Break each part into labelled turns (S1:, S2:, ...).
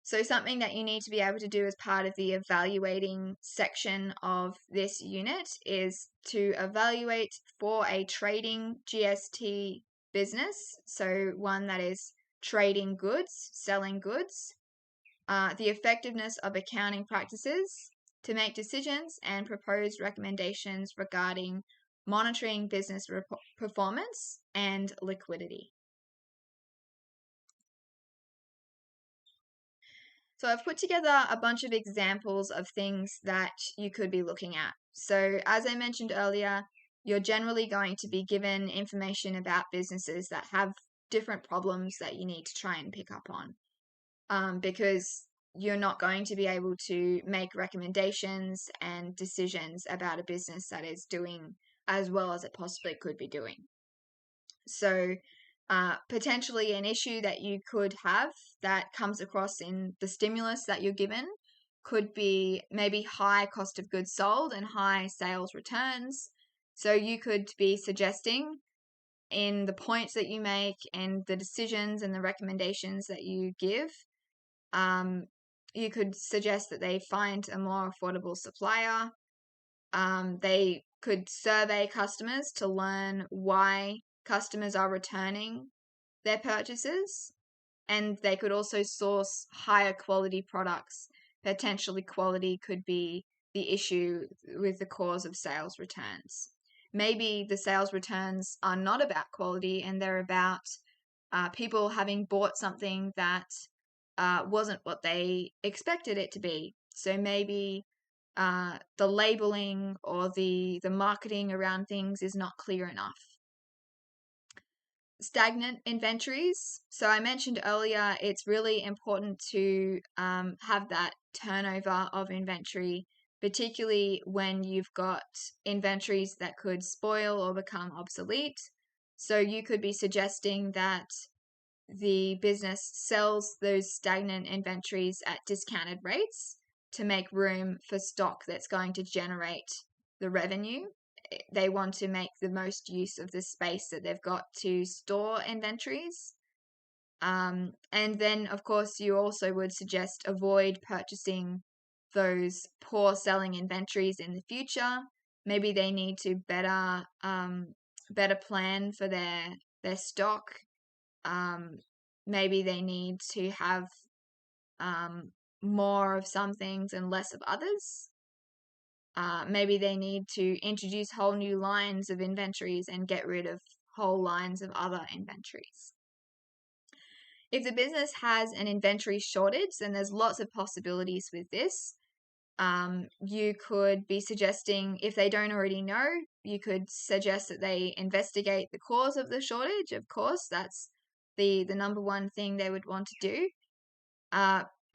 S1: So something that you need to be able to do as part of the evaluating section of this unit is to evaluate for a trading GST business, so one that is trading goods, selling goods, the effectiveness of accounting practices to make decisions and propose recommendations regarding monitoring business performance and liquidity. So I've put together a bunch of examples of things that you could be looking at. So as I mentioned earlier, you're generally going to be given information about businesses that have different problems that you need to try and pick up on, because you're not going to be able to make recommendations and decisions about a business that is doing as well as it possibly could be doing. So potentially an issue that you could have that comes across in the stimulus that you're given could be maybe high cost of goods sold and high sales returns. So you could be suggesting in the points that you make and the decisions and the recommendations that you give, you could suggest that they find a more affordable supplier. They could survey customers to learn why customers are returning their purchases, and they could also source higher quality products. Potentially quality could be the issue with the cause of sales returns. Maybe the sales returns are not about quality and they're about people having bought something that wasn't what they expected it to be. So maybe the labeling or the marketing around things is not clear enough. Stagnant inventories. So I mentioned earlier, it's really important to have that turnover of inventory, particularly when you've got inventories that could spoil or become obsolete. So you could be suggesting that the business sells those stagnant inventories at discounted rates to make room for stock that's going to generate the revenue. They want to make the most use of the space that they've got to store inventories. And then, of course, you also would suggest avoid purchasing those poor selling inventories in the future. Maybe they need to better plan for their stock. Maybe they need to have more of some things and less of others. Maybe they need to introduce whole new lines of inventories and get rid of whole lines of other inventories. If the business has an inventory shortage, then there's lots of possibilities with this. You could be suggesting, if they don't already know, you could suggest that they investigate the cause of the shortage. Of course, that's the number one thing they would want to do.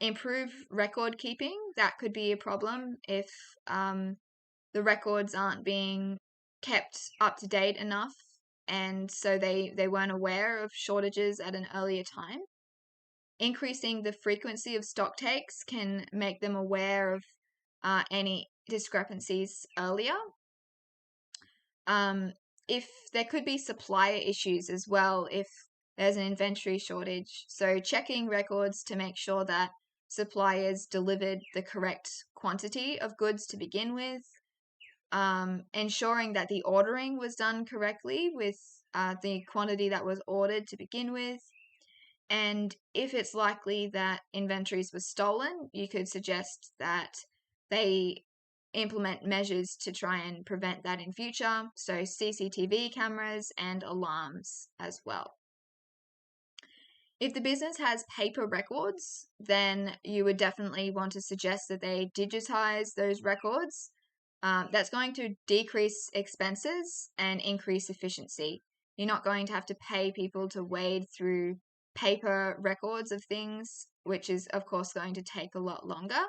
S1: Improve record keeping. That could be a problem if the records aren't being kept up to date enough, and so they weren't aware of shortages at an earlier time. Increasing the frequency of stock takes can make them aware of any discrepancies earlier. If there could be supplier issues as well if there's an inventory shortage, so checking records to make sure that suppliers delivered the correct quantity of goods to begin with, ensuring that the ordering was done correctly with the quantity that was ordered to begin with. And if it's likely that inventories were stolen, you could suggest that they implement measures to try and prevent that in future. So CCTV cameras and alarms as well. If the business has paper records, then you would definitely want to suggest that they digitize those records. That's going to decrease expenses and increase efficiency. You're not going to have to pay people to wade through paper records of things, which is, of course, going to take a lot longer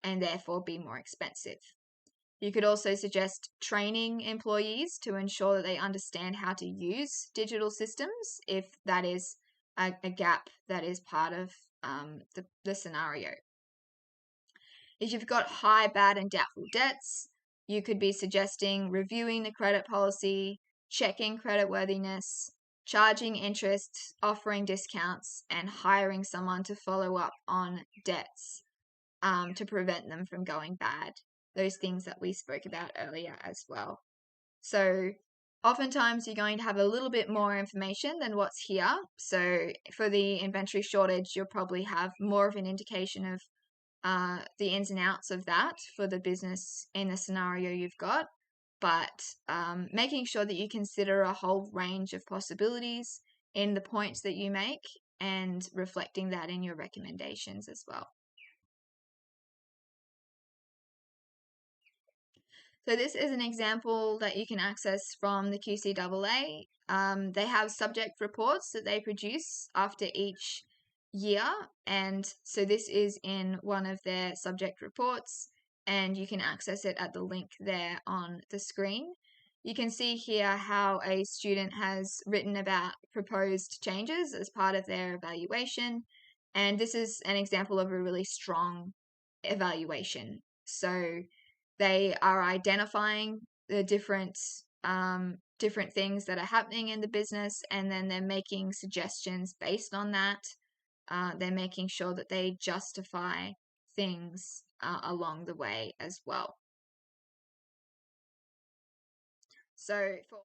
S1: and therefore be more expensive. You could also suggest training employees to ensure that they understand how to use digital systems if that is a gap that is part of the scenario. If you've got high, bad, and doubtful debts, you could be suggesting reviewing the credit policy, checking creditworthiness, charging interest, offering discounts, and hiring someone to follow up on debts to prevent them from going bad. Those things that we spoke about earlier as well. So oftentimes you're going to have a little bit more information than what's here. So for the inventory shortage, you'll probably have more of an indication of the ins and outs of that for the business in the scenario you've got. But making sure that you consider a whole range of possibilities in the points that you make and reflecting that in your recommendations as well. So this is an example that you can access from the QCAA. They have subject reports that they produce after each year. And so this is in one of their subject reports, and you can access it at the link there on the screen. You can see here how a student has written about proposed changes as part of their evaluation. And this is an example of a really strong evaluation. So they are identifying the different things that are happening in the business, and then they're making suggestions based on that. They're making sure that they justify things along the way as well. So for